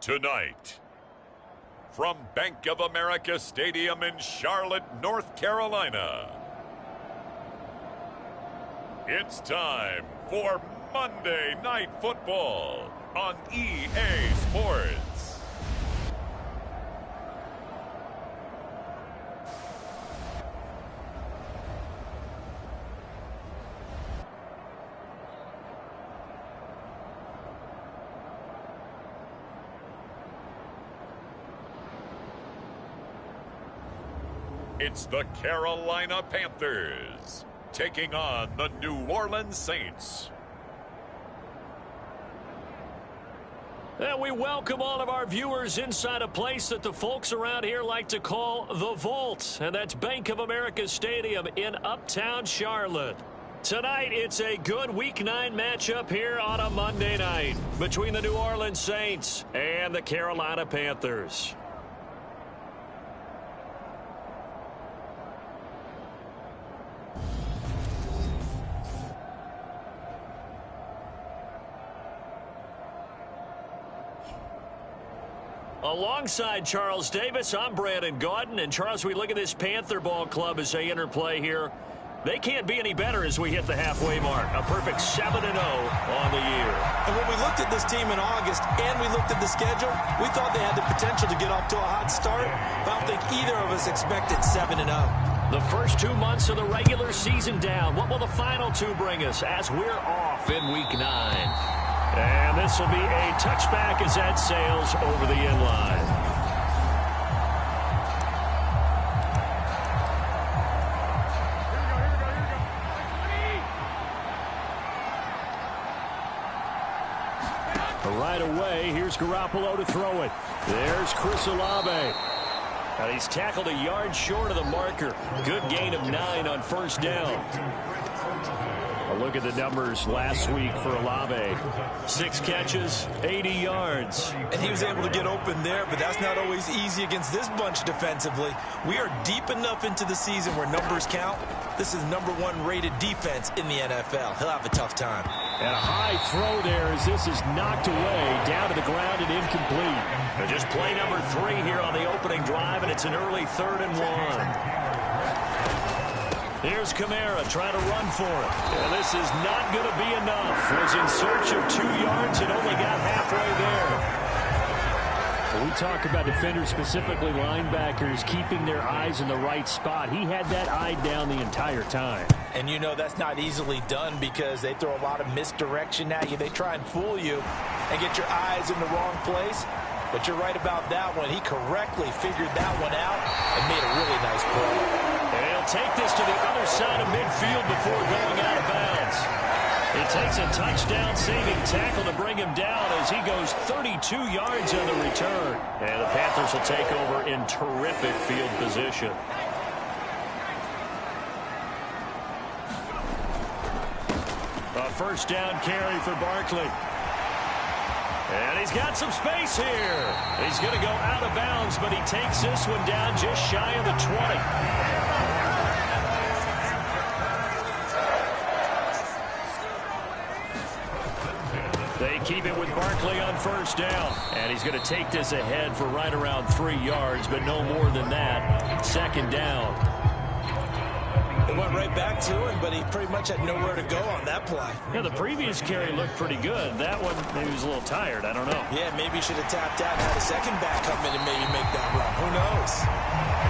Tonight, from Bank of America Stadium in Charlotte, North Carolina, it's time for Monday Night Football on EA Sports. It's the Carolina Panthers taking on the New Orleans Saints. And we welcome all of our viewers inside a place that the folks around here like to call the Vault. And that's Bank of America Stadium in Uptown Charlotte. Tonight, it's a good Week 9 matchup here on a Monday night between the New Orleans Saints and the Carolina Panthers. Alongside Charles Davis, I'm Brandon Gaudin. And Charles, we look at this Panther ball club as they interplay here. They can't be any better as we hit the halfway mark. A perfect 7-0 on the year. And when we looked at this team in August and we looked at the schedule, we thought they had the potential to get off to a hot start. But I don't think either of us expected 7-0. The first 2 months of the regular season down. What will the final two bring us as we're off in Week 9? And this will be a touchback as that sails over the end line. Right away, here's Garoppolo to throw it. There's Chris Olave. And he's tackled a yard short of the marker. Good gain of 9 on first down. A look at the numbers last week for Olave. 6 catches, 80 yards. And he was able to get open there, but that's not always easy against this bunch defensively. We are deep enough into the season where numbers count. This is #1 rated defense in the NFL. He'll have a tough time. And a high throw there as this is knocked away, down to the ground and incomplete. And just play number 3 here on the opening drive, and it's an early 3rd and 1. Here's Kamara trying to run for it. And this is not going to be enough. Was in search of 2 yards and only got halfway there. When we talk about defenders, specifically linebackers, keeping their eyes in the right spot, he had that eye down the entire time. And you know that's not easily done because they throw a lot of misdirection at you. They try and fool you and get your eyes in the wrong place. But you're right about that one. He correctly figured that one out and made a really nice play. And he'll take this to the other side of midfield before going out of bounds. It takes a touchdown-saving tackle to bring him down as he goes 32 yards on the return. And the Panthers will take over in terrific field position. A first down carry for Barkley. And he's got some space here. He's going to go out of bounds, but he takes this one down just shy of the 20. They keep it with Barkley on first down. And he's going to take this ahead for right around 3 yards, but no more than that. Second down. It went right back to him, but he pretty much had nowhere to go on that play. Yeah, the previous carry looked pretty good. That one, maybe he was a little tired. I don't know. Yeah, maybe he should have tapped out and had a second back come in and maybe make that run. Who knows?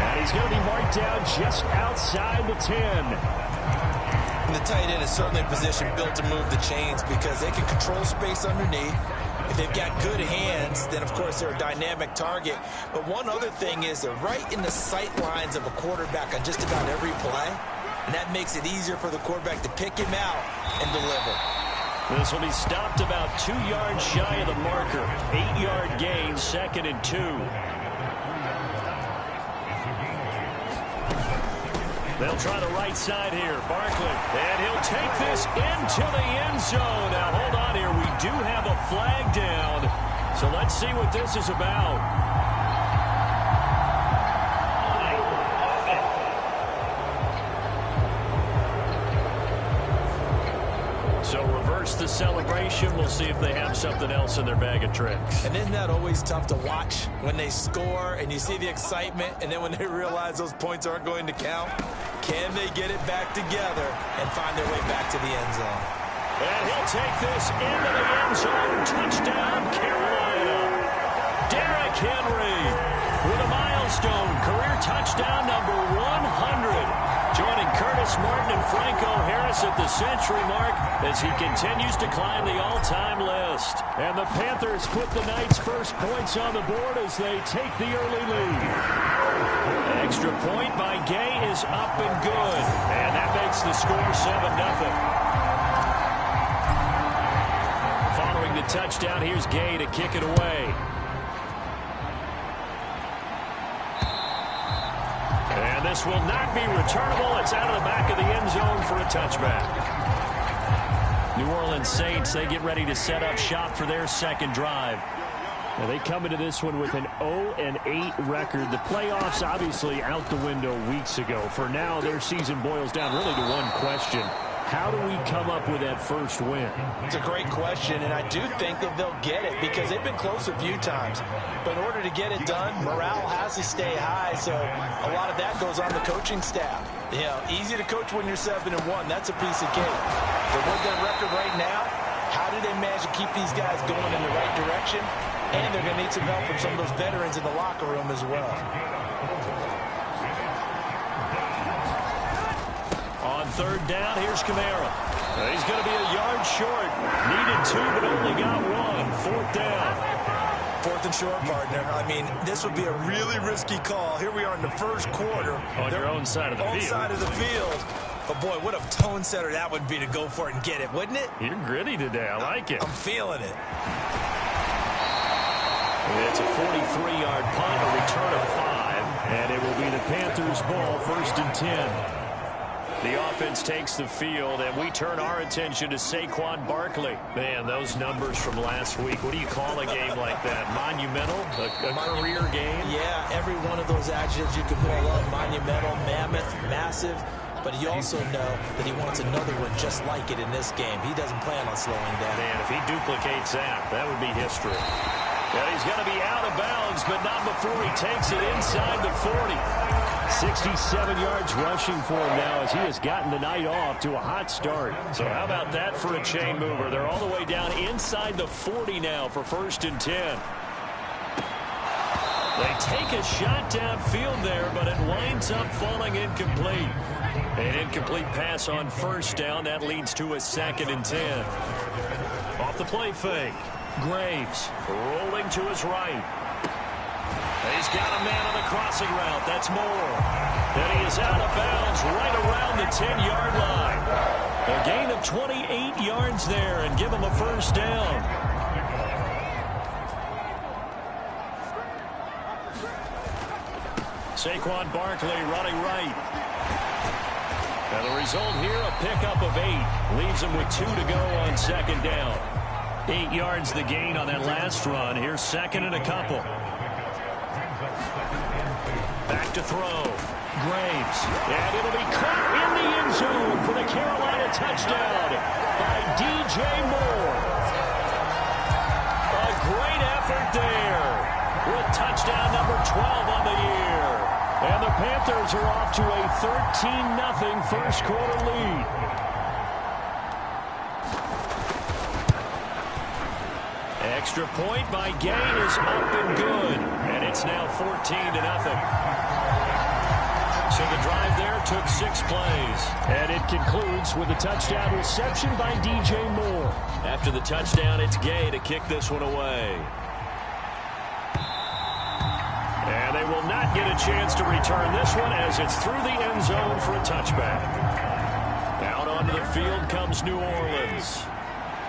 And he's going to be marked down just outside the 10. And the tight end is certainly a position built to move the chains because they can control space underneath. If they've got good hands, then, of course, they're a dynamic target. But one other thing is they're right in the sight lines of a quarterback on just about every play. And that makes it easier for the quarterback to pick him out and deliver. This will be stopped about 2 yards shy of the marker. 8-yard gain, 2nd and 2. They'll try the right side here. Barkley. And he'll take this into the end zone. Now, hold on here. We do have a flag down. So let's see what this is about. So reverse the the celebration. We'll see if they have something else in their bag of tricks. And isn't that always tough to watch when they score and you see the excitement, and then when they realize those points aren't going to count? Can they get it back together and find their way back to the end zone? And he'll take this into the end zone. Touchdown, Carolina. Derrick Henry with a milestone career touchdown number 100. Joining Curtis Martin and Franco Harris at the century mark as he continues to climb the all-time list. And the Panthers put the Knights' first points on the board as they take the early lead. An extra point by Gay is up and good. And that makes the score 7-0. Following the touchdown, here's Gay to kick it away. And this will not be returnable. It's out of the back of the end zone for a touchback. New Orleans Saints, they get ready to set up shop for their second drive. Now they come into this one with an 0-8 record. The playoffs obviously out the window weeks ago. For now, their season boils down really to one question. How do we come up with that first win? It's a great question, and I do think that they'll get it because they've been close a few times. But in order to get it done, morale has to stay high, so a lot of that goes on the coaching staff. You know, easy to coach when you're 7-1. That's a piece of cake. But with their record right now, how do they manage to keep these guys going in the right direction? And they're going to need some help from some of those veterans in the locker room as well. On third down, here's Kamara. He's going to be a yard short. Needed 2, but only got 1. Fourth down. Fourth and short, partner. I mean, this would be a really risky call. Here we are in the first quarter. On your own side of the field. Own side of the field. But, boy, what a tone setter that would be to go for it and get it, wouldn't it? You're gritty today. I like it. I'm feeling it. It's a 43-yard punt, a return of 5. And it will be the Panthers' ball, 1st and 10. The offense takes the field, and we turn our attention to Saquon Barkley. Man, those numbers from last week. What do you call a game like that? Monumental? A career game? Yeah, every one of those adjectives you could pull up. Monumental, mammoth, massive. But you also know that he wants another one just like it in this game. He doesn't plan on slowing down. Man, if he duplicates that, that would be history. And he's going to be out of bounds, but not before he takes it inside the 40. 67 yards rushing for him now as he has gotten the night off to a hot start. So how about that for a chain mover? They're all the way down inside the 40 now for 1st and 10. They take a shot downfield there, but it winds up falling incomplete. An incomplete pass on 1st down. That leads to a 2nd and 10. Off the play fake. Graves rolling to his right. He's got a man on the crossing route. That's Moore. And he is out of bounds right around the 10-yard line. A gain of 28 yards there and give him a 1st down. Saquon Barkley running right. And the result here, a pickup of 8. Leaves him with 2 to go on 2nd down. 8 yards the gain on that last run. Here's 2nd and a couple. Back to throw. Graves. And it'll be caught in the end zone for the Carolina touchdown by DJ Moore. A great effort there with touchdown number 12 on the year. And the Panthers are off to a 13-0 first quarter lead. Extra point by Gay is up and good. And it's now 14-0. So the drive there took 6 plays. And it concludes with a touchdown reception by DJ Moore. After the touchdown, it's Gay to kick this one away. And they will not get a chance to return this one as it's through the end zone for a touchback. Out onto the field comes New Orleans.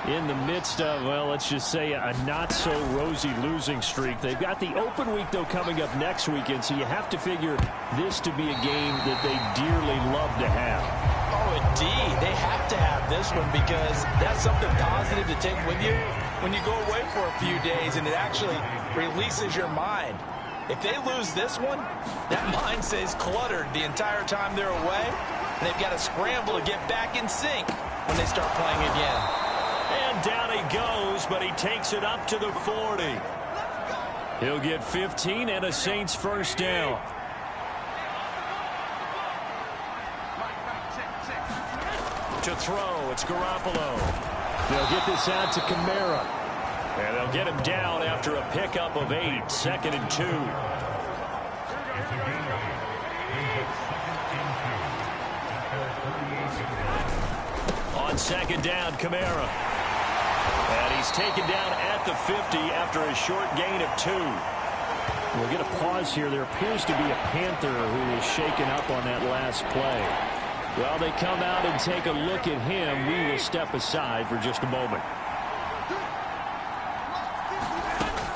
In the midst of, well, let's just say a not-so-rosy losing streak. They've got the open week, though, coming up next weekend, so you have to figure this to be a game that they dearly love to have. Oh, indeed. They have to have this one because that's something positive to take with you when you go away for a few days, and it actually releases your mind. If they lose this one, that mind stays cluttered the entire time they're away, and they've got to scramble to get back in sync when they start playing again. And and down he goes, but he takes it up to the 40. He'll get 15 and a Saints first down. To throw, it's Garoppolo. They'll get this out to Kamara. And they'll get him down after a pickup of 8, 2nd and 2. On 2nd down, Kamara. And he's taken down at the 50 after a short gain of 2. We'll get a pause here. There appears to be a Panther who is shaken up on that last play. Well, they come out and take a look at him. We will step aside for just a moment.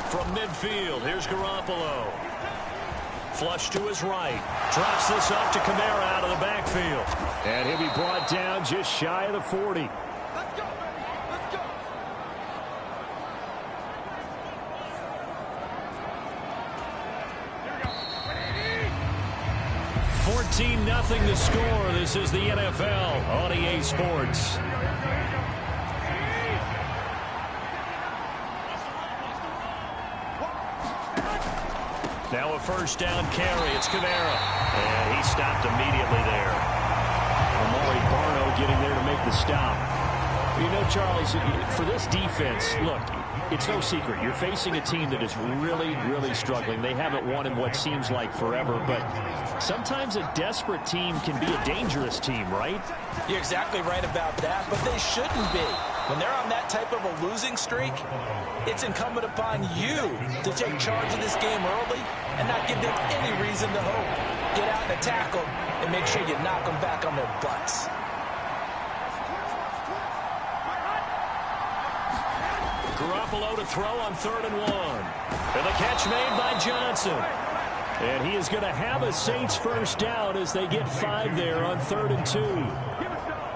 From midfield, here's Garoppolo. Flush to his right. Drops this up to Kamara out of the backfield. And he'll be brought down just shy of the 40. Let's go. 14-0 the score. This is the NFL on EA Sports. Now a first down carry. It's Kamara. And he stopped immediately there. Amari Barno getting there to make the stop. You know, Charles, for this defense, look, it's no secret. You're facing a team that is really, really struggling. They haven't won in what seems like forever, but sometimes a desperate team can be a dangerous team, right? You're exactly right about that, but they shouldn't be. When they're on that type of a losing streak, it's incumbent upon you to take charge of this game early and not give them any reason to hope. Get out and attack them and make sure you knock them back on their butts. Garoppolo to throw on 3rd and 1. And the catch made by Johnson. And he is going to have a Saints first down as they get 5 there on 3rd and 2.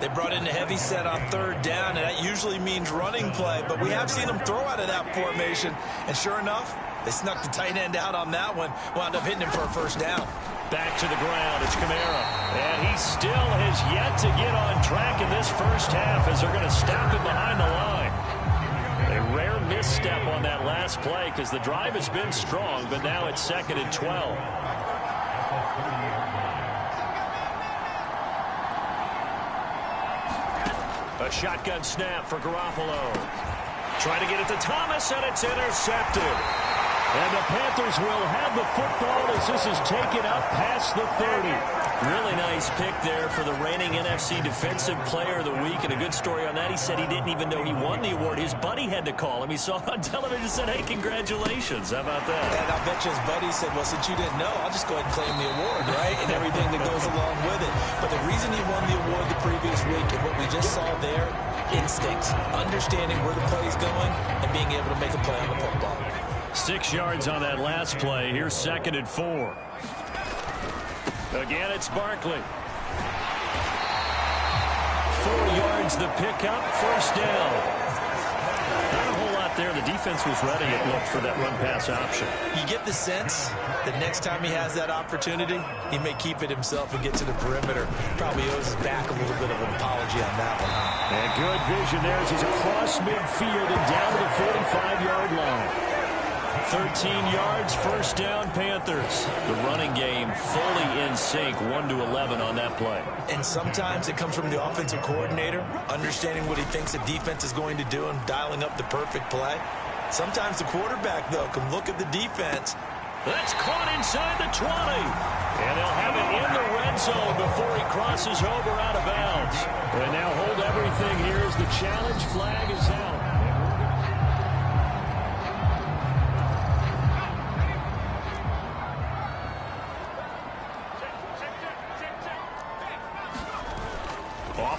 They brought in a heavy set on 3rd down, and that usually means running play, but we have seen them throw out of that formation, and sure enough, they snuck the tight end out on that one, wound up hitting him for a first down. Back to the ground, it's Kamara. And he still has yet to get on track in this first half as they're going to stop him behind the line. A rare misstep on that last play because the drive has been strong, but now it's 2nd and 12. A shotgun snap for Garoppolo. Trying to get it to Thomas, and it's intercepted. And the Panthers will have the football as this is taken up past the 30. Really nice pick there for the reigning NFC Defensive Player of the Week. And a good story on that. He said he didn't even know he won the award. His buddy had to call him. He saw it on television and said, hey, congratulations. How about that? And I bet you his buddy said, well, since you didn't know, I'll just go ahead and claim the award, right? And everything that goes along with it. But the reason he won the award the previous week and what we just saw there, instincts, understanding where the play is going and being able to make a play on the football. 6 yards on that last play. Here's 2nd and 4. Again, it's Barkley. 4 yards the pickup, first down. Not a whole lot there. The defense was ready, it looked, for that run-pass option. You get the sense that next time he has that opportunity, he may keep it himself and get to the perimeter. Probably owes his back a little bit of an apology on that one. And good vision there as he's across midfield and down to the 45-yard line. 13 yards, first down, Panthers. The running game fully in sync, 1-11 on that play. And sometimes it comes from the offensive coordinator, understanding what he thinks the defense is going to do and dialing up the perfect play. Sometimes the quarterback, though, can look at the defense. That's caught inside the 20. And they'll have it in the red zone before he crosses over out of bounds. And now hold everything here as the challenge flag is out.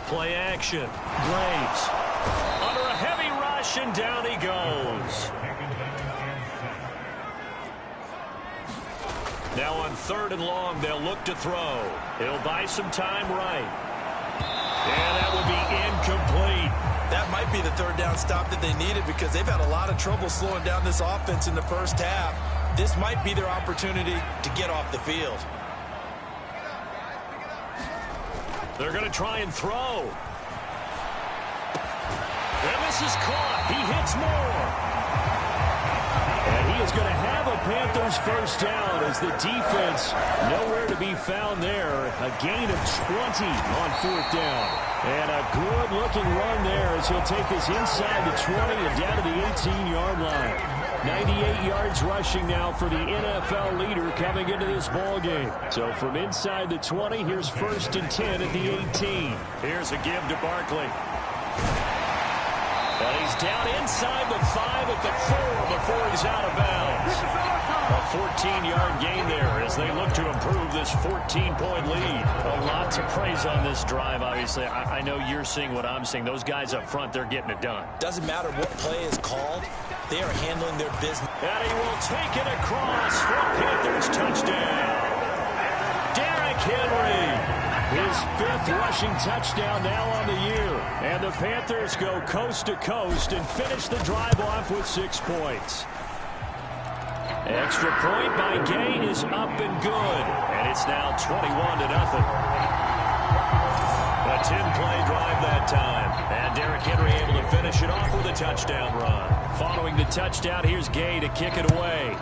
Play action. Graves under a heavy rush, and down he goes. Now on 3rd and long, they'll look to throw. He'll buy some time right. And that will be incomplete. That might be the 3rd down stop that they needed because they've had a lot of trouble slowing down this offense in the first half. This might be their opportunity to get off the field. They're going to try and throw. And This is caught. He hits more. And he is going to have a Panthers first down as the defense nowhere to be found there. A gain of 20 on fourth down. And a good-looking run there as he'll take this inside the 20 and down to the 18-yard line. 98 yards rushing now for the NFL leader coming into this ball game. So from inside the 20, here's 1st and 10 at the 18. Here's a give to Barkley. And he's down inside the 5 at the 4 before he's out of bounds. A 14-yard gain there as they look to improve this 14-point lead. A lot to praise on this drive, obviously. I know you're seeing what I'm seeing. Those guys up front, they're getting it done. Doesn't matter what play is called. They are handling their business. And he will take it across for a Panthers touchdown. Derrick Henry. His 5th rushing touchdown now on the year. And the Panthers go coast to coast and finish the drive off with 6 points. Extra point by Gay is up and good. And it's now 21-0. A 10-play drive that time. And Derrick Henry able to finish it off with a touchdown run. Following the touchdown, here's Gay to kick it away.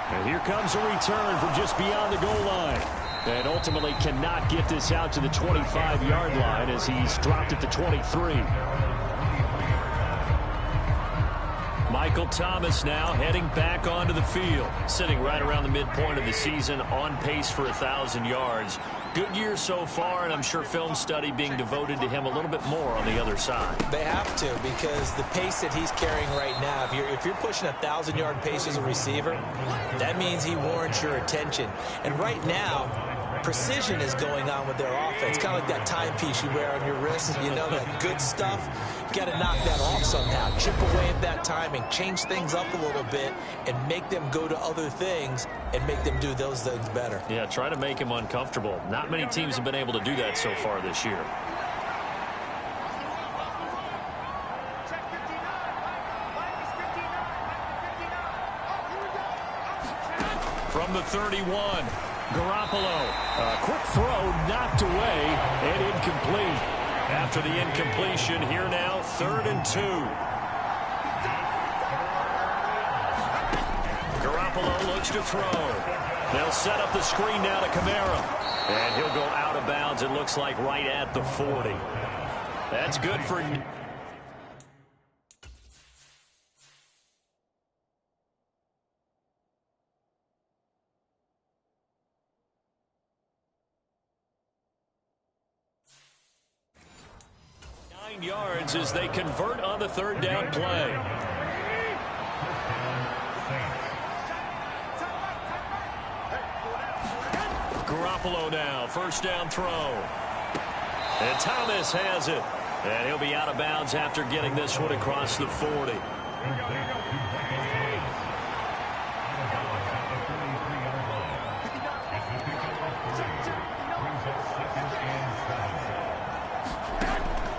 And here comes a return from just beyond the goal line. And ultimately cannot get this out to the 25-yard line as he's dropped at the 23. Michael Thomas now heading back onto the field. Sitting right around the midpoint of the season, on pace for 1,000 yards. Good year so far, and I'm sure film study being devoted to him a little bit more on the other side. They have to, because the pace that he's carrying right now, if you're pushing 1,000-yard pace as a receiver, that means he warrants your attention. And right now, precision is going on with their offense. Kind of like that timepiece you wear on your wrist. You know, that good stuff. You got to knock that off somehow. Chip away at that timing. Change things up a little bit and make them go to other things and make them do those things better. Yeah, try to make him uncomfortable. Not many teams have been able to do that so far this year. From the 31, Garoppolo. A quick throw knocked away and incomplete. After the incompletion, here now, 3rd and 2. Garoppolo looks to throw. They'll set up the screen now to Kamara. And he'll go out of bounds, it looks like right at the 40. That's good for... yards as they convert on the 3rd down play. Garoppolo now, 1st down throw. And Thomas has it. And he'll be out of bounds after getting this one across the 40.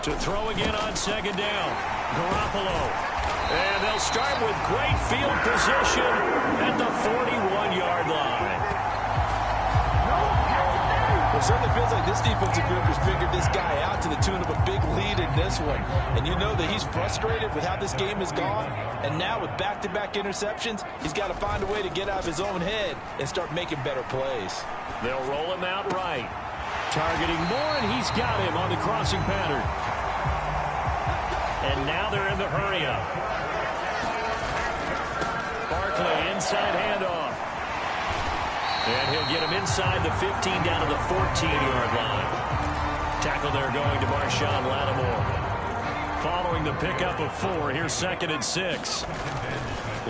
To throw again on 2nd down. Garoppolo. And they'll start with great field position at the 41-yard line. Well, it certainly feels like this defensive group has figured this guy out to the tune of a big lead in this one. And you know that he's frustrated with how this game has gone. And now with back-to-back interceptions, he's got to find a way to get out of his own head and start making better plays. They'll roll him out right. Targeting Moore, and he's got him on the crossing pattern. And now they're in the hurry-up. Barkley, inside handoff. And he'll get him inside the 15 down to the 14-yard line. Tackle there going to Marshawn Lattimore. Following the pickup of 4, here's 2nd and 6.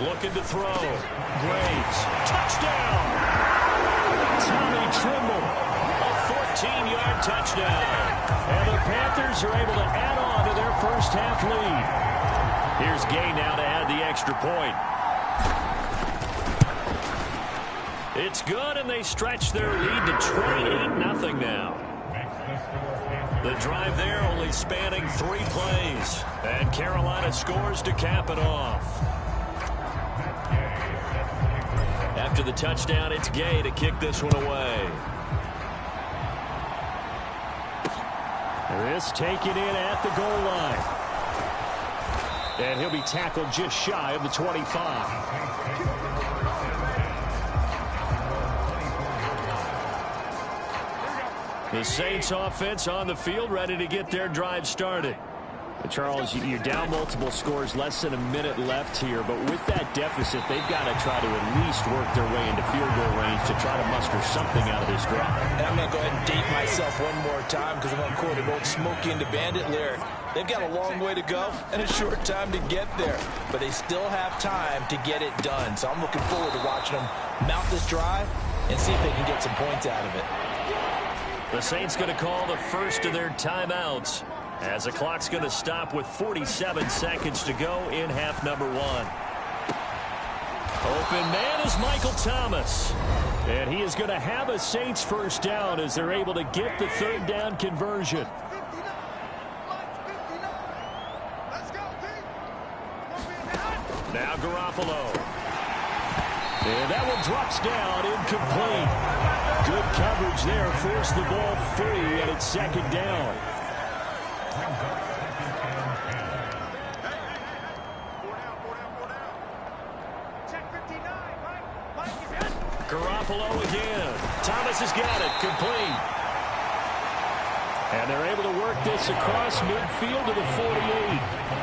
Looking to throw. Graves. Touchdown! Tommy Trimble. A 14-yard touchdown. And the Panthers are able to add on to their first half lead. Here's Gay now to add the extra point. It's good, and they stretch their lead to 28-0 now. The drive there only spanning 3 plays. And Carolina scores to cap it off. After the touchdown, it's Gay to kick this one away. This taken in at the goal line. And he'll be tackled just shy of the 25. The Saints offense on the field, ready to get their drive started. Charles, you're down multiple scores, less than a minute left here, but with that deficit, they've got to try to at least work their way into field goal range to try to muster something out of this drive. And I'm going to go ahead and date myself one more time because I'm going to quote an old Smokey and the Bandit lyric. They've got a long way to go and a short time to get there, but they still have time to get it done. So I'm looking forward to watching them mount this drive and see if they can get some points out of it. The Saints going to call the first of their timeouts, as the clock's going to stop with 47 seconds to go in half number one. Open man is Michael Thomas. And he is going to have a Saints first down as they're able to get the third down conversion. Now Garoppolo. And that one drops down, incomplete. Good coverage there, forced the ball free, and it's second down. Garoppolo again. Thomas has got it, complete. And they're able to work this across midfield to the 48.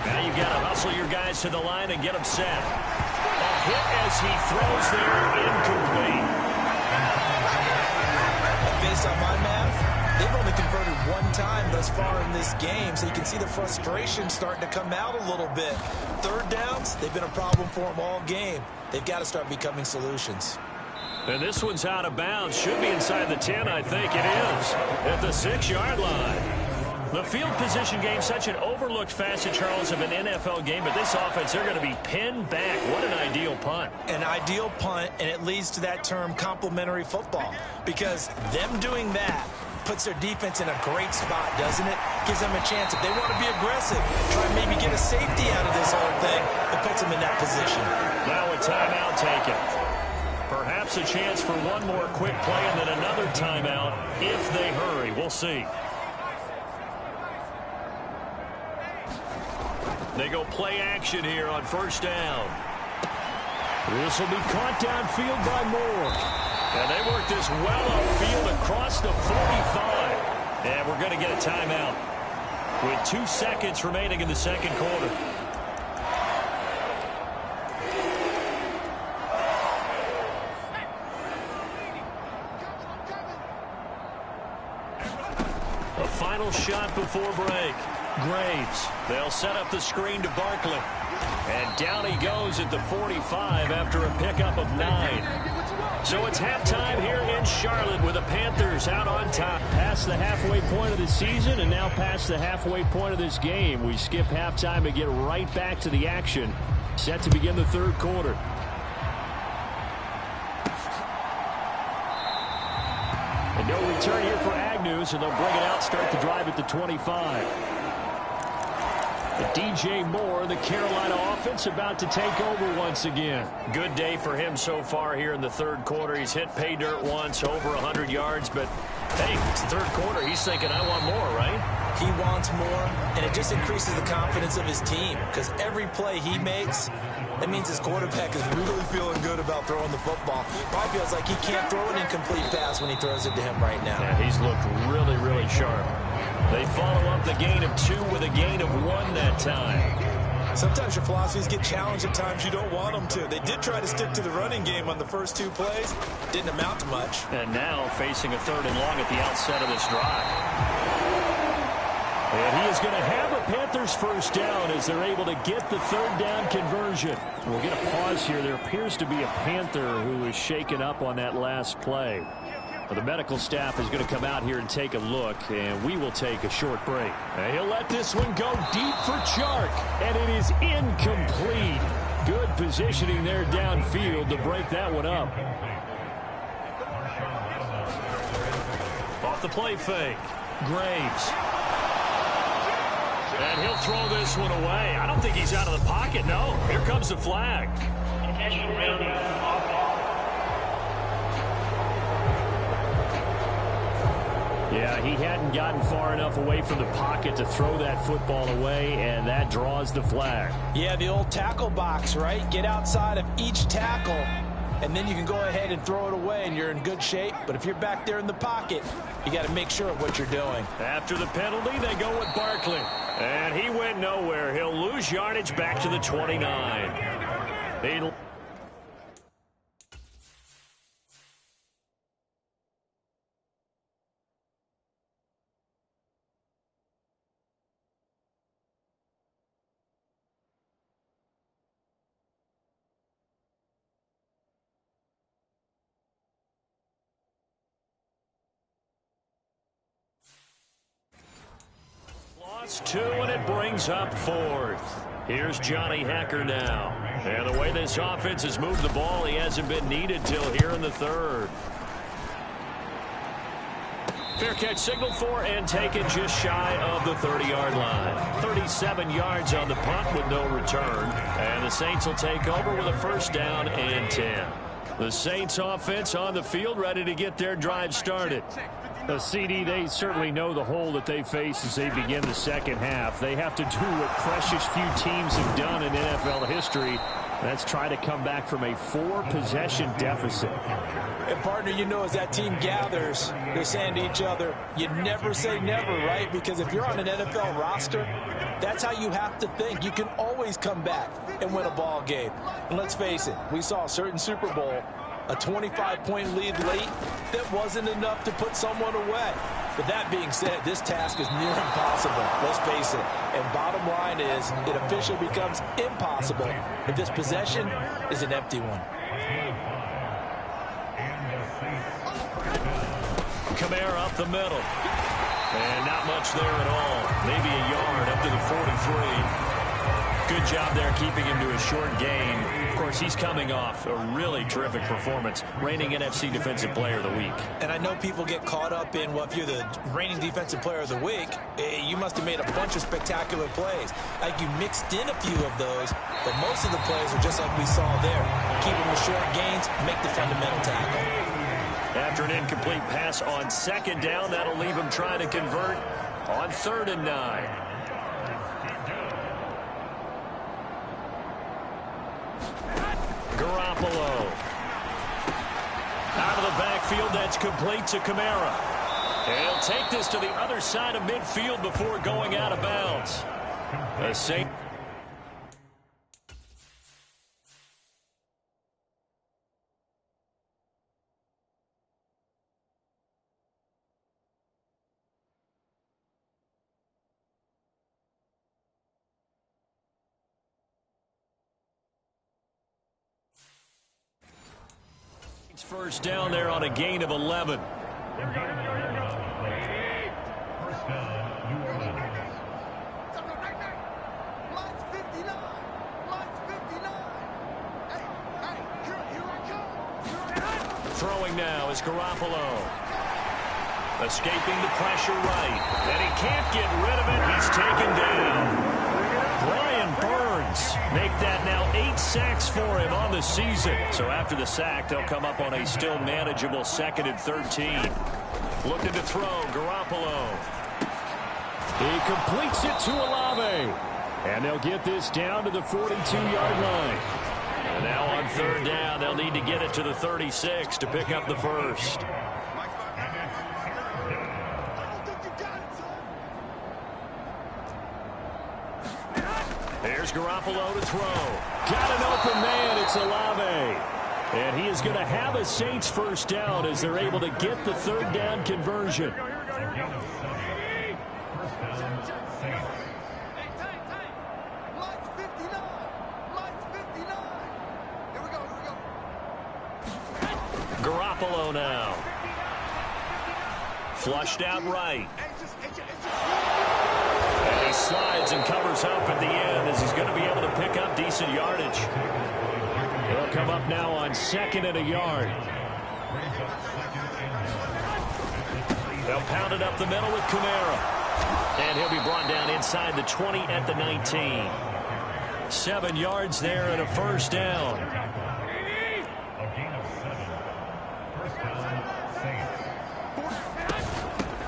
Now you've got to hustle your guys to the line and get them set. A hit as he throws there, incomplete. Based on my math, they've only converted one time thus far in this game, so you can see the frustration starting to come out a little bit. Third downs, they've been a problem for them all game. They've got to start becoming solutions. And this one's out of bounds. Should be inside the 10, I think it is. At the 6-yard line. The field position game, such an overlooked facet, Charles, of an NFL game, but this offense, they're going to be pinned back. What an ideal punt. An ideal punt, and it leads to that term complementary football, because them doing that puts their defense in a great spot, doesn't it? Gives them a chance. If they want to be aggressive, try and maybe get a safety out of this whole thing, it puts them in that position. Now a timeout taken. Perhaps a chance for one more quick play and then another timeout if they hurry. We'll see. They go play action here on first down. This will be caught downfield by Moore. And they work this well upfield across the 45. And we're going to get a timeout with 2 seconds remaining in the second quarter. A final shot before break. Graves. They'll set up the screen to Barkley. And down he goes at the 45 after a pickup of 9. So it's halftime here in Charlotte with the Panthers out on top. Past the halfway point of the season and now past the halfway point of this game. We skip halftime and get right back to the action. Set to begin the third quarter. And no return here for Agnew, so they'll bring it out, start the drive at the 25. DJ Moore, the Carolina offense, about to take over once again. Good day for him so far here in the third quarter. He's hit pay dirt once, over 100 yards, but hey, it's the third quarter. He's thinking, I want more, right? He wants more, and it just increases the confidence of his team, because every play he makes, that means his quarterback is really feeling good about throwing the football. Probably feels like he can't throw an incomplete pass when he throws it to him right now. Yeah, he's looked really, really sharp. They follow up the gain of 2 with a gain of 1 that time. Sometimes your philosophies get challenged at times you don't want them to. They did try to stick to the running game on the first 2 plays. Didn't amount to much. And now facing a 3rd and long at the outset of this drive. And he is going to have a Panthers first down as they're able to get the 3rd down conversion. We'll get a pause here. There appears to be a Panther who is shaken up on that last play. Well, the medical staff is going to come out here and take a look, and we will take a short break. And he'll let this one go deep for Chark, and it is incomplete. Good positioning there downfield to break that one up. Off the play fake, Graves. And he'll throw this one away. I don't think he's out of the pocket, no. Here comes the flag. Yeah, Yeah, he hadn't gotten far enough away from the pocket to throw that football away, and that draws the flag. Yeah, the old tackle box, right? Get outside of each tackle, and then you can go ahead and throw it away, and you're in good shape. But if you're back there in the pocket, you got to make sure of what you're doing. After the penalty, they go with Barkley. And he went nowhere. He'll lose yardage back to the 29. Lost 2, and it brings up 4th. Here's Johnny Hacker now. And the way this offense has moved the ball, he hasn't been needed till here in the 3rd. Fair catch signaled for and taken just shy of the 30-yard line. 37 yards on the punt with no return. And the Saints will take over with a 1st down and 10. The Saints offense on the field ready to get their drive started. The CD, they certainly know the hole that they face as they begin the second half. They have to do what precious few teams have done in NFL history. That's try to come back from a 4-possession deficit. And, partner, you know, as that team gathers, they're saying to each other, you never say never, right? Because if you're on an NFL roster, that's how you have to think. You can always come back and win a ball game. And let's face it, we saw a certain Super Bowl, a 25-point lead late, that wasn't enough to put someone away. But that being said, this task is near impossible. Let's face it. And bottom line is, it officially becomes impossible if this possession is an empty one. Kamara up the middle. And not much there at all. Maybe a yard up to the 43. Good job there keeping him to a short gain. Of course, he's coming off a really terrific performance. Reigning NFC Defensive Player of the Week. And I know people get caught up in, well, if you're the reigning Defensive Player of the Week, you must have made a bunch of spectacular plays. Like you mixed in a few of those, but most of the plays are just like we saw there. Keep them with short gains, make the fundamental tackle. After an incomplete pass on 2nd down, that'll leave him trying to convert on 3rd and 9. Garoppolo. Out of the backfield, that's complete to Kamara. And he'll take this to the other side of midfield before going out of bounds. The Saints. First down there on a gain of 11. Throwing now is Garoppolo. Escaping the pressure right. And he can't get rid of it. He's taken down. Brian Burns make that now 8 sacks for him on the season. So after the sack, they'll come up on a still manageable 2nd and 13. Looking to throw, Garoppolo. He completes it to Olave. And they'll get this down to the 42-yard line. And now on 3rd down, they'll need to get it to the 36 to pick up the 1st. Here's Garoppolo to throw. Got an open man. It's Olave. And he is going to have a Saints 1st down as they're able to get the 3rd down conversion. Garoppolo now. Flushed out right. And he slides and covers up at the end as he's going to be able to pick up decent yardage. They'll come up now on 2nd and a yard. They'll pound it up the middle with Kamara. And he'll be brought down inside the 20 at the 19. 7 yards there and a 1st down.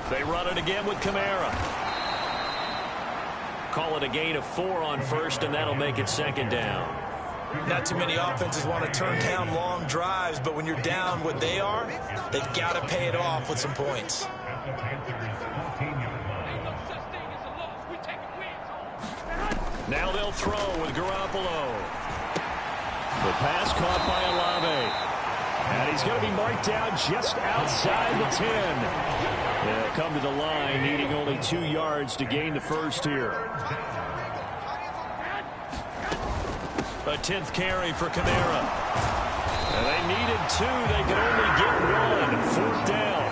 They run it again with Kamara. Call it a gain of 4 on first, and that'll make it second down. Not too many offenses want to turn down long drives, but when you're down what they are, they've got to pay it off with some points. Now they'll throw with Garoppolo. The pass caught by Olave. And he's going to be marked down just outside the 10. They'll come to the line, needing only 2 yards to gain the first here. A 10th carry for Kamara. And they needed 2. They could only get 1. 4th down.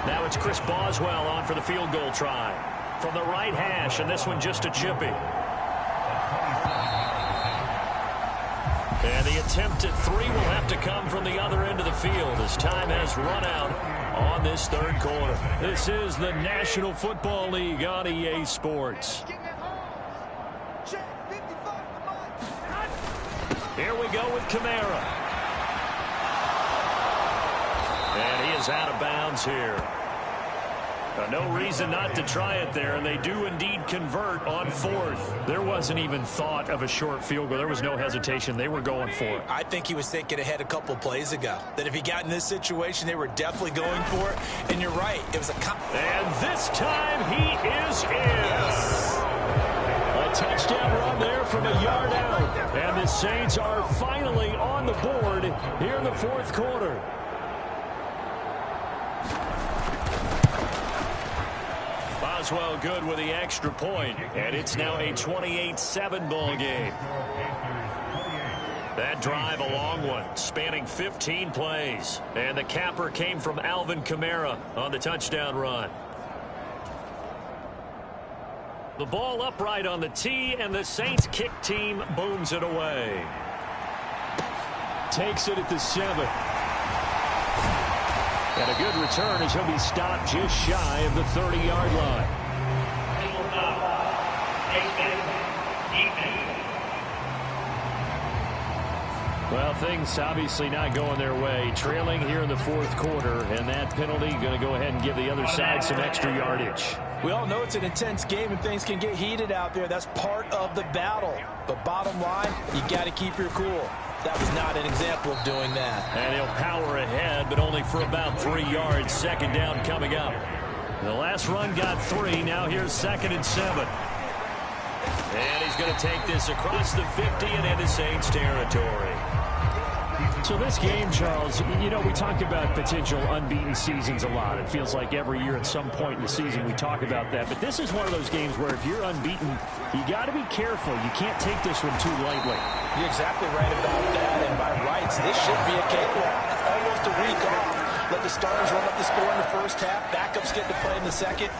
Now it's Chris Boswell on for the field goal try. From the right hash, and this one just a chippy. And the attempt at 3 will have to come from the other end of the field as time has run out on this third quarter. This is the National Football League on EA Sports. Here we go with Kamara. And he is out of bounds here. No reason not to try it there, and they do indeed convert on 4th. There wasn't even thought of a short field goal. There was no hesitation. They were going for it. I think he was thinking ahead a couple plays ago, that if he got in this situation, they were definitely going for it. And you're right. It was a... And this time he is in. Yes. A touchdown run there from a yard out. And the Saints are finally on the board here in the 4th quarter. Boswell good with the extra point, and it's now a 28-7 ball game. That drive a long one, spanning 15 plays. And the capper came from Alvin Kamara on the touchdown run. The ball upright on the tee, and the Saints kick team booms it away. Takes it at the 7. And a good return as he'll be stopped just shy of the 30-yard line. Well, things obviously not going their way. Trailing here in the 4th quarter, and that penalty going to go ahead and give the other side some extra yardage. We all know it's an intense game and things can get heated out there. That's part of the battle. But bottom line, you got to keep your cool. That was not an example of doing that. And he'll power ahead, but only for about 3 yards. Second down coming up. The last run got 3. Now here's 2nd and 7. And he's going to take this across the 50 and into Saints territory. So this game, Charles, you know, we talk about potential unbeaten seasons a lot. It feels like every year at some point in the season we talk about that. But this is one of those games where if you're unbeaten, you got to be careful. You can't take this one too lightly. You're exactly right about that. And by rights, this should be a cakewalk. Almost a week off. Let the starters run up the score in the first half. Backups get to play in the second.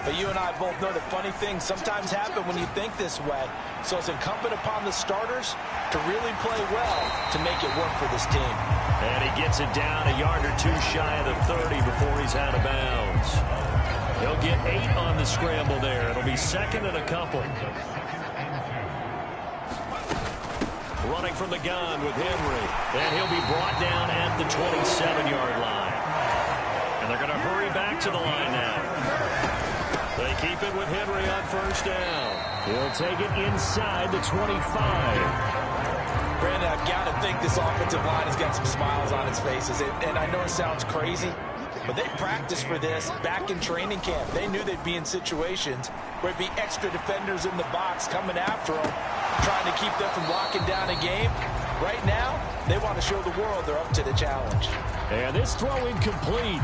But you and I both know that funny things sometimes happen when you think this way. So it's incumbent upon the starters to really play well to make it work for this team. And he gets it down a yard or 2 shy of the 30 before he's out of bounds. He'll get 8 on the scramble there. It'll be 2nd and a couple. Running from the gun with Henry. And he'll be brought down at the 27-yard line. And they're going to hurry back to the line now. They keep it with Henry on first down. He'll take it inside the 25. Brandon, I've got to think this offensive line has got some smiles on its faces. And I know it sounds crazy, but they practiced for this back in training camp. They knew they'd be in situations where it'd be extra defenders in the box coming after them, trying to keep them from locking down a game. Right now, they want to show the world they're up to the challenge. And this throw incomplete.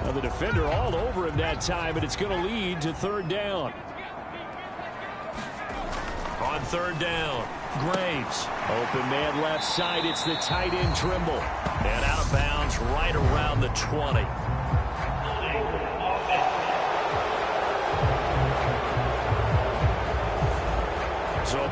Well, the defender all over him that time, but it's going to lead to 3rd down. On 3rd down, Graves. Open man left side. It's the tight end Trimble. And out of bounds right around the 20. So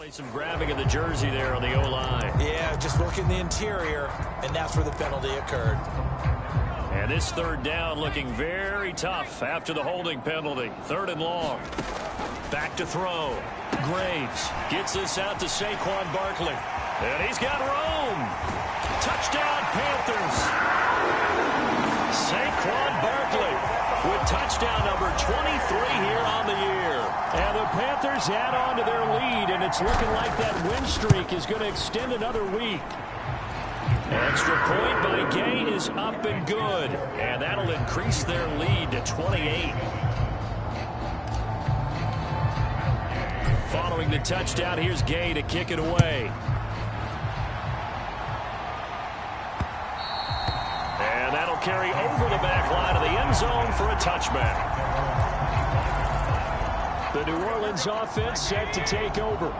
Some grabbing of the jersey there on the O-line. Yeah, just working the interior, and that's where the penalty occurred. And this third down looking very tough after the holding penalty. 3rd and long. Back to throw. Graves gets this out to Saquon Barkley. And he's got room. Touchdown, Panthers. Saquon Barkley with touchdown number 23 here on the year. And the Panthers add on to their lead, and it's looking like that win streak is going to extend another week. Extra point by Gay is up and good, and that'll increase their lead to 28. Following the touchdown, here's Gay to kick it away. And that'll carry over the back line of the end zone for a touchback. The New Orleans offense set to take over.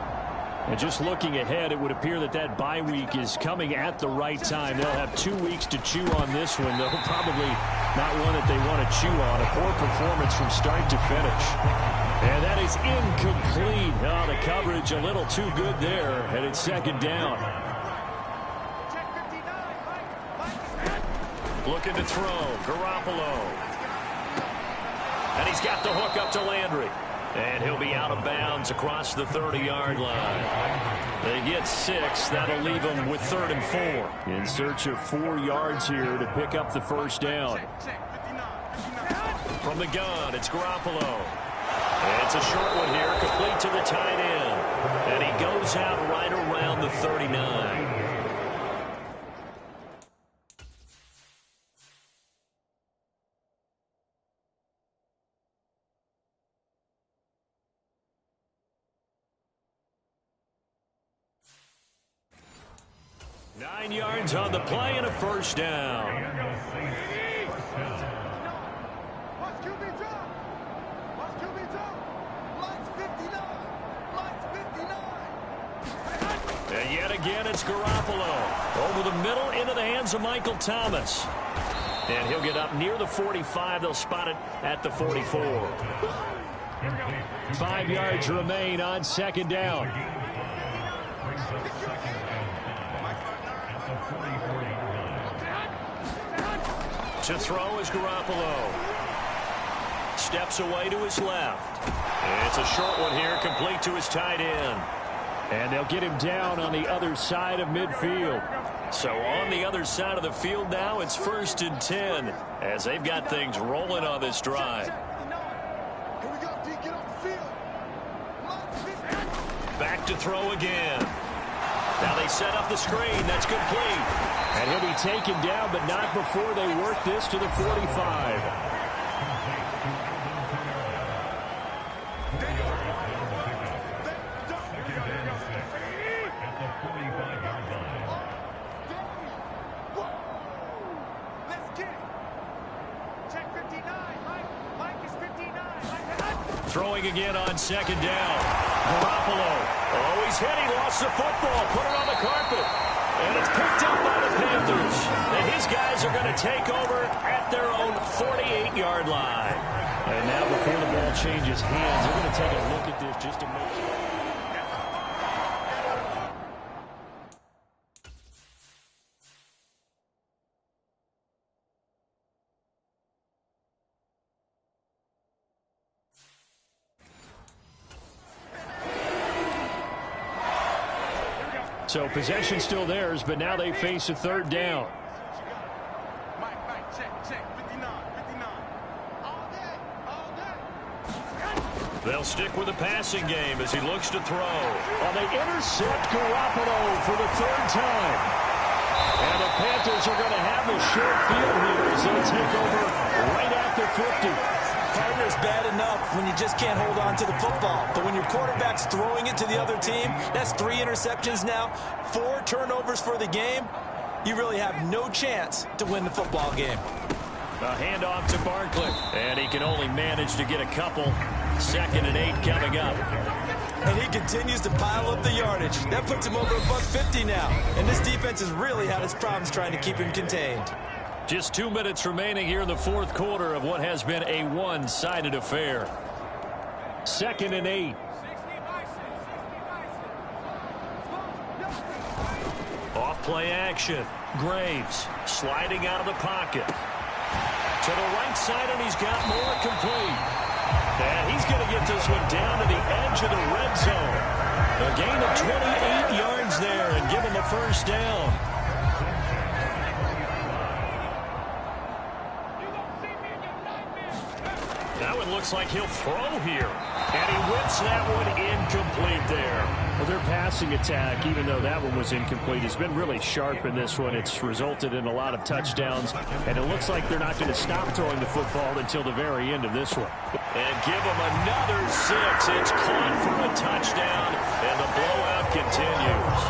And just looking ahead, it would appear that that bye week is coming at the right time. They'll have 2 weeks to chew on this one. They'll probably not one that they want to chew on. A poor performance from start to finish. And that is incomplete. Oh, the coverage a little too good there, and it's 2nd down. Looking to throw. Garoppolo. And he's got the hook up to Landry. And he'll be out of bounds across the 30-yard line. They get 6. That'll leave them with 3rd and 4. In search of 4 yards here to pick up the first down. From the gun, it's Garoppolo. And it's a short one here, complete to the tight end. And he goes out right around the 39. Yards on the play and a first down. And yet again, it's Garoppolo. Over the middle, into the hands of Michael Thomas. And he'll get up near the 45. They'll spot it at the 44. 5 yards remain on 2nd down. To throw is Garoppolo. Steps away to his left. And it's a short one here, complete to his tight end. And they'll get him down on the other side of midfield. So on the other side of the field now, it's 1st and 10 as they've got things rolling on this drive. Back to throw again. Now they set up the screen. That's complete. And he'll be taken down, but not before they work this to the 45. Throwing again on 2nd down. Garoppolo. Oh, he's hit. He lost the football. Put it on the carpet. And it's picked up by the Panthers. And his guys are going to take over at their own 48-yard line. And now before the ball changes hands, they're going to take a look at this just to make sure. So possession still theirs, but now they face a 3rd down. They'll stick with the passing game as he looks to throw. Well, they intercept Garoppolo for the 3rd time. And the Panthers are going to have a short field here as they'll take over right at the 50. Partner's bad enough when you just can't hold on to the football. But when your quarterback's throwing it to the other team, that's 3 interceptions now, 4 turnovers for the game. You really have no chance to win the football game. A handoff to Barkley. And he can only manage to get a couple. 2nd and 8 coming up. And he continues to pile up the yardage. That puts him over $150 now. And this defense has really had its problems trying to keep him contained. Just 2 minutes remaining here in the 4th quarter of what has been a one-sided affair. 2nd and 8. play action. Graves sliding out of the pocket. To the right side, and he's got more complete. And he's going to get this one down to the edge of the red zone. A gain of 28 yards there and give him a first down. Now it looks like he'll throw here. And he whips that one incomplete there. Well, their passing attack, even though that one was incomplete, has been really sharp in this one. It's resulted in a lot of touchdowns, and it looks like they're not going to stop throwing the football until the very end of this one. And give them another 6. It's caught for a touchdown, and the blowout continues.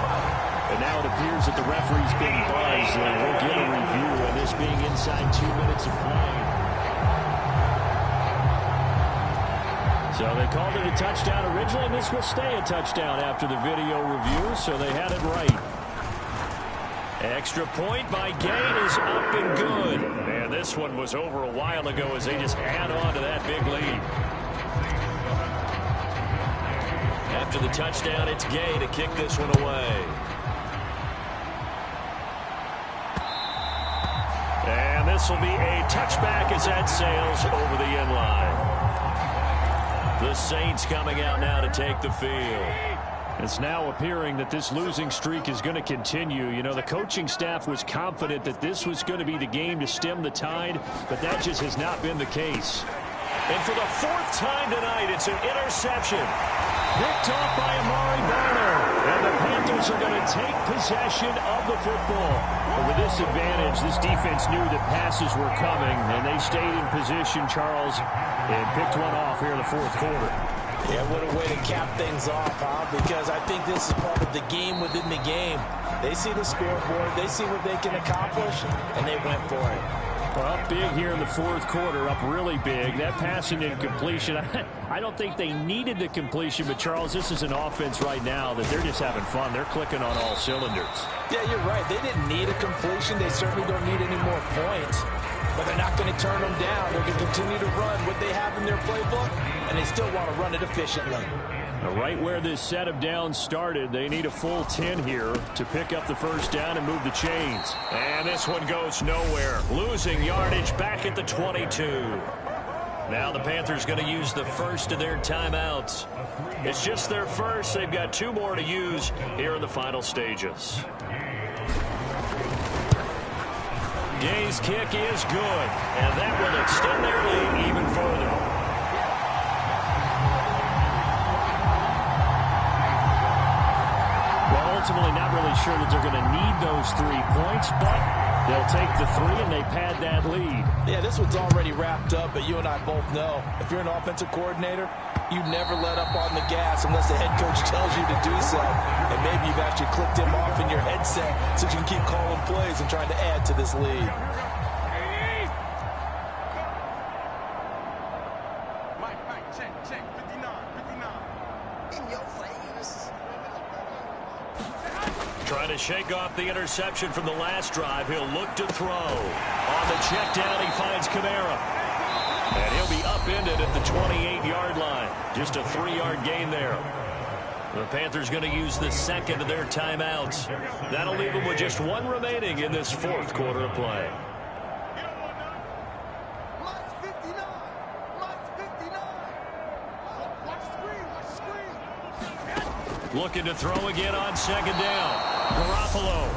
And now it appears that the referee's been buzzed, and we'll get a review on this being inside 2 minutes of play. So they called it a touchdown originally, and this will stay a touchdown after the video review, so they had it right. Extra point by Gain is up and good. Man, this one was over a while ago as they just add on to that big lead. After the touchdown, it's Gay to kick this one away. And this will be a touchback as that sails over the end line. The Saints coming out now to take the field. It's now appearing that this losing streak is going to continue. You know, the coaching staff was confident that this was going to be the game to stem the tide, but that just has not been the case. And for the 4th time tonight, it's an interception. Picked off by Amari Barno. And the Panthers are going to take possession of the football. But with this advantage, this defense knew that passes were coming, and they stayed in position, Charles, and picked one off here in the 4th quarter. Yeah, what a way to cap things off, huh? Because I think this is part of the game within the game. They see the scoreboard, they see what they can accomplish, and they went for it. Well, up big here in the 4th quarter, up really big. That passing and completion, I don't think they needed the completion, but Charles, this is an offense right now that they're just having fun. They're clicking on all cylinders. Yeah, you're right. They didn't need a completion. They certainly don't need any more points. But they're not going to turn them down. They're going to continue to run what they have in their playbook, and they still want to run it efficiently. Right where this set of downs started, they need a full 10 here to pick up the first down and move the chains. And this one goes nowhere. Losing yardage back at the 22. Now the Panthers going to use the first of their timeouts. It's just their first. They've got 2 more to use here in the final stages. Gay's kick is good, and that will extend their lead even further. Ultimately not really sure that they're going to need those 3 points, but they'll take the 3 and they pad that lead. Yeah, this one's already wrapped up, but you and I both know if you're an offensive coordinator, you never let up on the gas unless the head coach tells you to do so. And maybe you've actually clicked him off in your headset so you can keep calling plays and trying to add to this lead. Trying to shake off the interception from the last drive. He'll look to throw. On the check down, he finds Kamara. And he'll be upended at the 28-yard line. Just a 3-yard gain there. The Panthers going to use the second of their timeouts. That'll leave them with just 1 remaining in this 4th quarter of play. Looking to throw again on 2nd down. Garoppolo.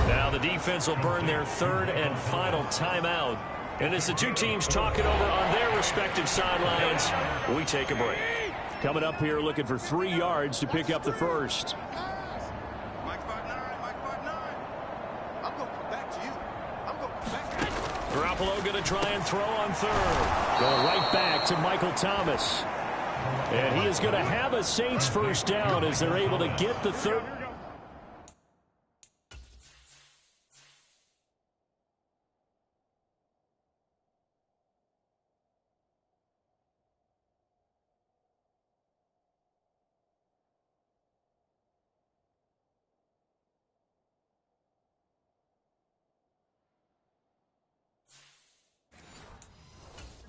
Now the defense will burn their 3rd and final timeout. And as the 2 teams talk it over on their respective sidelines, we take a break. Coming up here looking for 3 yards to pick up the first. Garoppolo going to try and throw on 3rd. Going right back to Michael Thomas. And he is going to have a Saints first down as they're able to get the 3rd.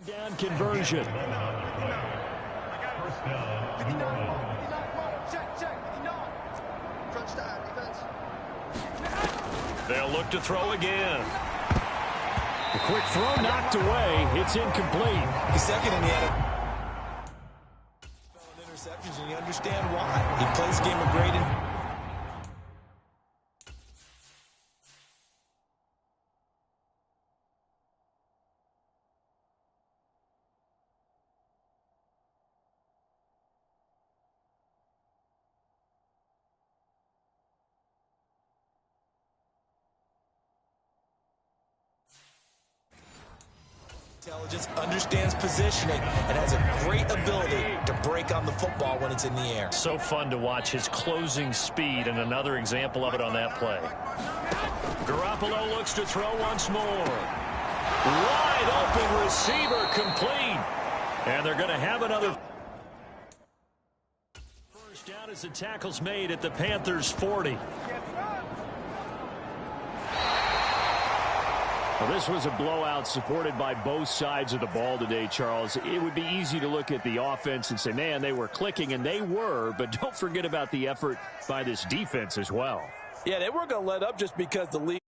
Down conversion. They'll look to throw again. A quick throw knocked away. It's incomplete. The second in the interceptions, and you understand why. He plays a game of great. Intelligence, understands positioning, and has a great ability to break on the football when it's in the air. So fun to watch his closing speed, and another example of it on that play. Garoppolo looks to throw once more. Wide open receiver, complete. And they're going to have another. First down as the tackle's made at the Panthers' 40. Well, this was a blowout supported by both sides of the ball today, Charles. It would be easy to look at the offense and say, man, they were clicking, and they were, but don't forget about the effort by this defense as well. Yeah, they weren't going to let up just because the lead.